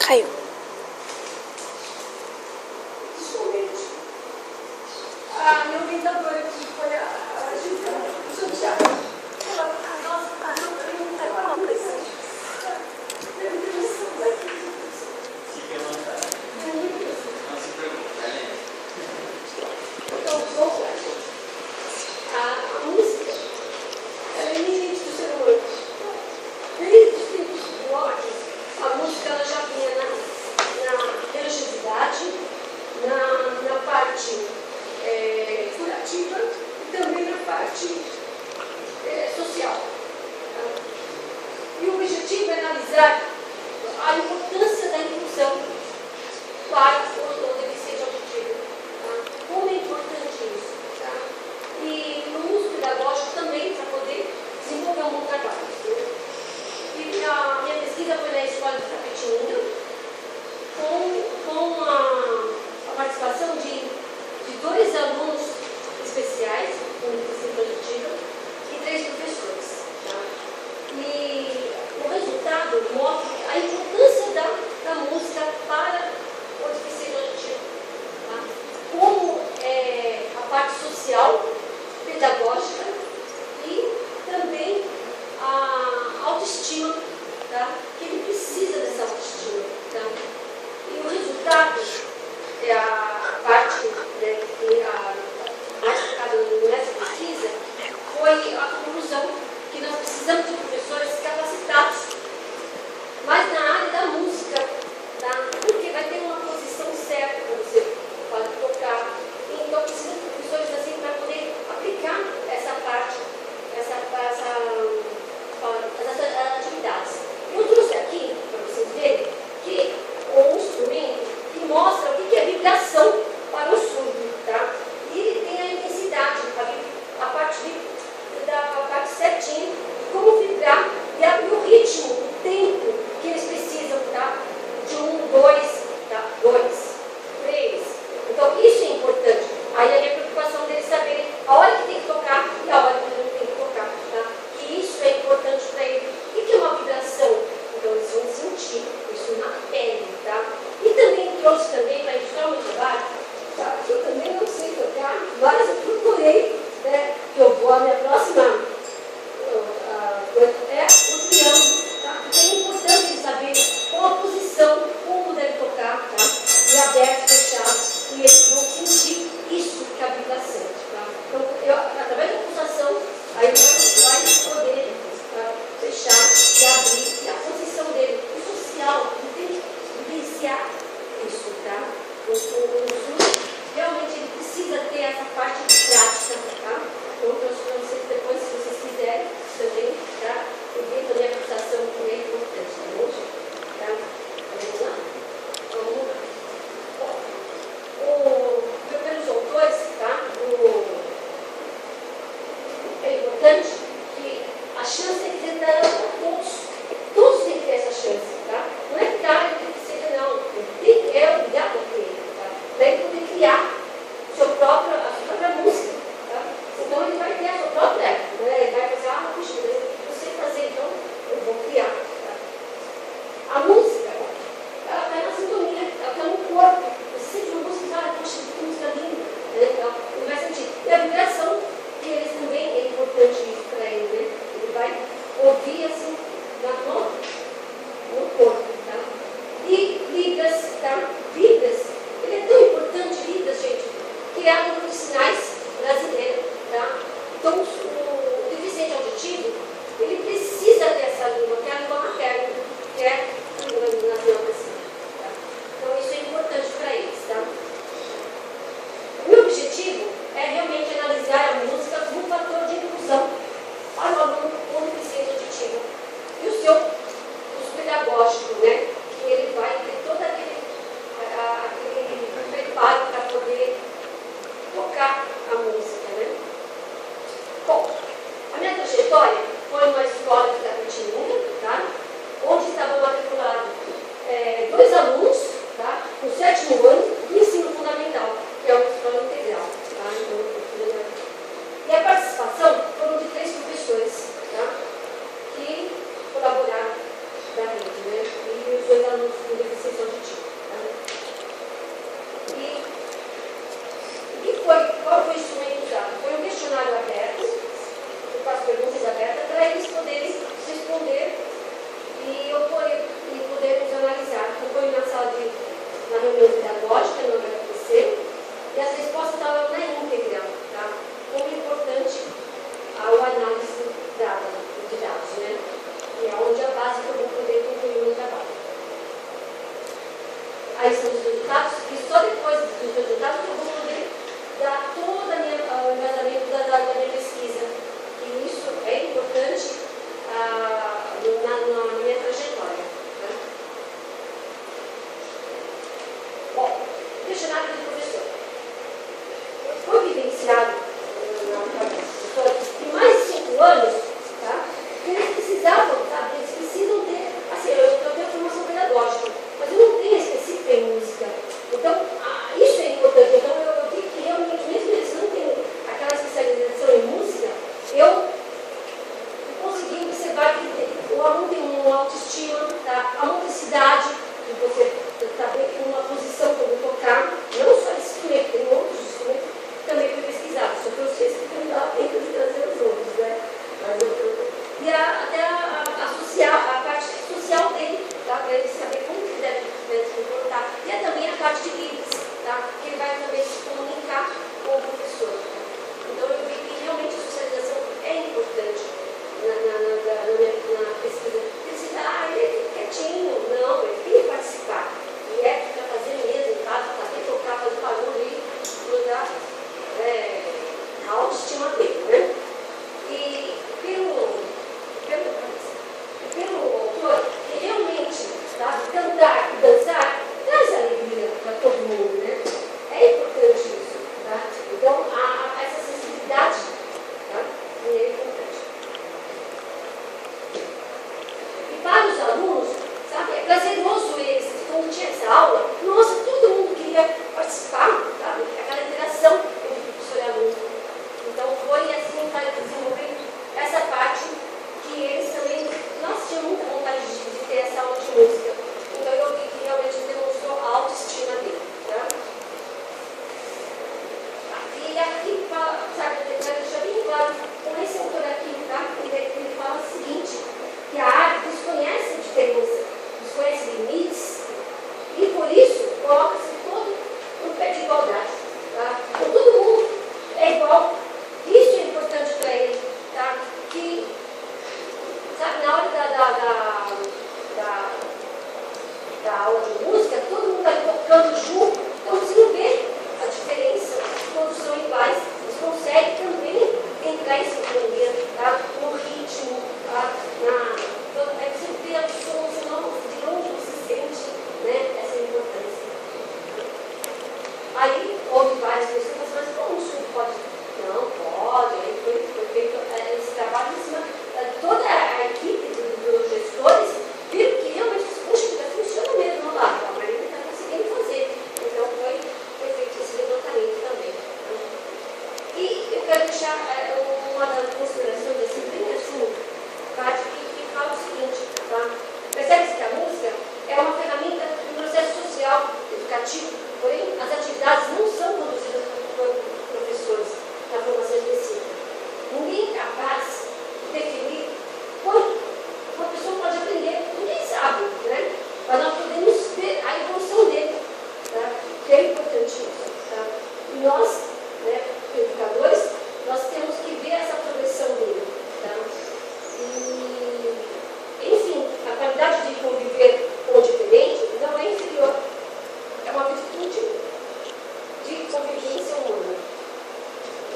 Caiu. A minha orientadora aqui foi a Juliana, o seu Thiago. Ela, nossa, eu perguntei para ela, Fique à vontade. Não se preocupe, Helena. então, vamos lá. A música, ela é inerente do ser humano. Desde os tempos primórdios, a música ela já vinha na religiosidade, na parte curativa e também na parte social. Tá? E o objetivo é analisar a importância da inclusão para o deficiente auditivo. Tá? Como é importante isso. Tá? E no uso pedagógico também para poder desenvolver um bom trabalho. E a minha pesquisa foi na escola de Tapetininga, com a participação de 2 alunos especiais, com deficiência auditiva, e 3 professores. Tá? E o resultado mostra a importância da música para o deficiente auditivo. Tá? Como a parte social, pedagógica e também a autoestima, tá? Que ele precisa dessa autoestima. Tá? E o resultado é a parte mais focada nessa pesquisa foi a conclusão que nós precisamos de professores capacitados, mas na área da música, tá? Porque vai ter uma posição certa para você pode tocar. Então precisa de professores assim para poder aplicar essa parte, essas atividades. Eu trouxe aqui para vocês verem que um instrumento que mostra o que é vibração para o surdo, tá? E ele tem a intensidade, a parte da parte certinha, de como vibrar e abrir o ritmo, o tempo que eles precisam, tá? De 1, 2, tá? 2, 3. Então isso é importante. Aí a minha preocupação deles saberem a hora que tem que tocar e a hora que não tem que tocar, tá? Que isso é importante para eles. O que é uma vibração? Então eles vão sentir isso na pele, tá? E também trouxe também para ilustrar o meu trabalho, tá? Eu também não sei tocar, mas eu procurei, né? Que eu vou, a minha próxima é o triângulo, tá? Porque é importante saber qual a posição, como deve tocar, tá? E aberto, fechado, e eles vão sentir isso que é a vibração, tá? Então, através da pulsação, aí vai poder fechar e abrir, e a posição dele, o social, ele tem que vivenciar isso, tá? O surdo, realmente, ele precisa ter essa parte prática, tá? Então, eu trouxe para vocês depois, se vocês quiserem, também, tá? Porque também a pulsação é importante, tá bom? Tá? Vamos lá? Vamos lá. Pelos autores, tá? É importante autoestima dele, né? E pelo autor, que realmente, sabe, cantar e dançar traz alegria para todo mundo, né? É importante isso, tá? Então, essa sensibilidade, tá? É importante. E para os alunos, sabe, é prazeroso eles, quando tinha essa aula, nossa, todo mundo queria participar, sabe? Aquela interação entre professor e aluno. Então, foi assim, para desenvolver essa parte que eles também, nós tínhamos muita vontade de ter essa aula de música. Então, eu vi que realmente demonstrou a autoestima dele, tá? E aqui, sabe, eu quero deixar bem claro, com esse autor aqui, tá? Ele fala o seguinte, que a arte desconhece a diferença, desconhece limites, e por isso coloca-se todo no pé de igualdade, tá? Então, todo mundo é igual. Isso é importante para ele, tá? Que, sabe, na hora da aula de música, todo mundo está tocando junto, então você não vê a diferença, todos são iguais, eles conseguem também entrar em sintonia, tá? No ritmo, tá? Aí você vê o som, de onde você sente, né, essa importância. Aí houve várias pessoas, mas como isso pode? Não pode, aí foi feito esse trabalho em cima, toda a equipe dos gestores viram que realmente funciona mesmo lá, a Marina está conseguindo fazer. Então foi feito esse levantamento também. Né? E eu quero deixar uma das considerações assim, bem assim, parte que fala o seguinte, tá? Percebe-se que a música é uma ferramenta de processo social, educativo, porém as atividades não são conduzidas por professores na formação específica. Ninguém é capaz de definir quanto uma pessoa pode aprender, ninguém sabe, né? Mas nós podemos ver a evolução dele, tá? Que é importante isso, tá? E nós, né, educadores, nós temos que ver essa progressão dele, tá? E, enfim, a qualidade de conviver com o diferente não é inferior, é uma virtude de convivência humana.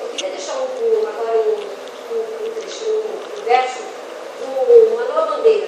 Eu queria deixar agora um trechinho, um verso do Manuel Bandeira,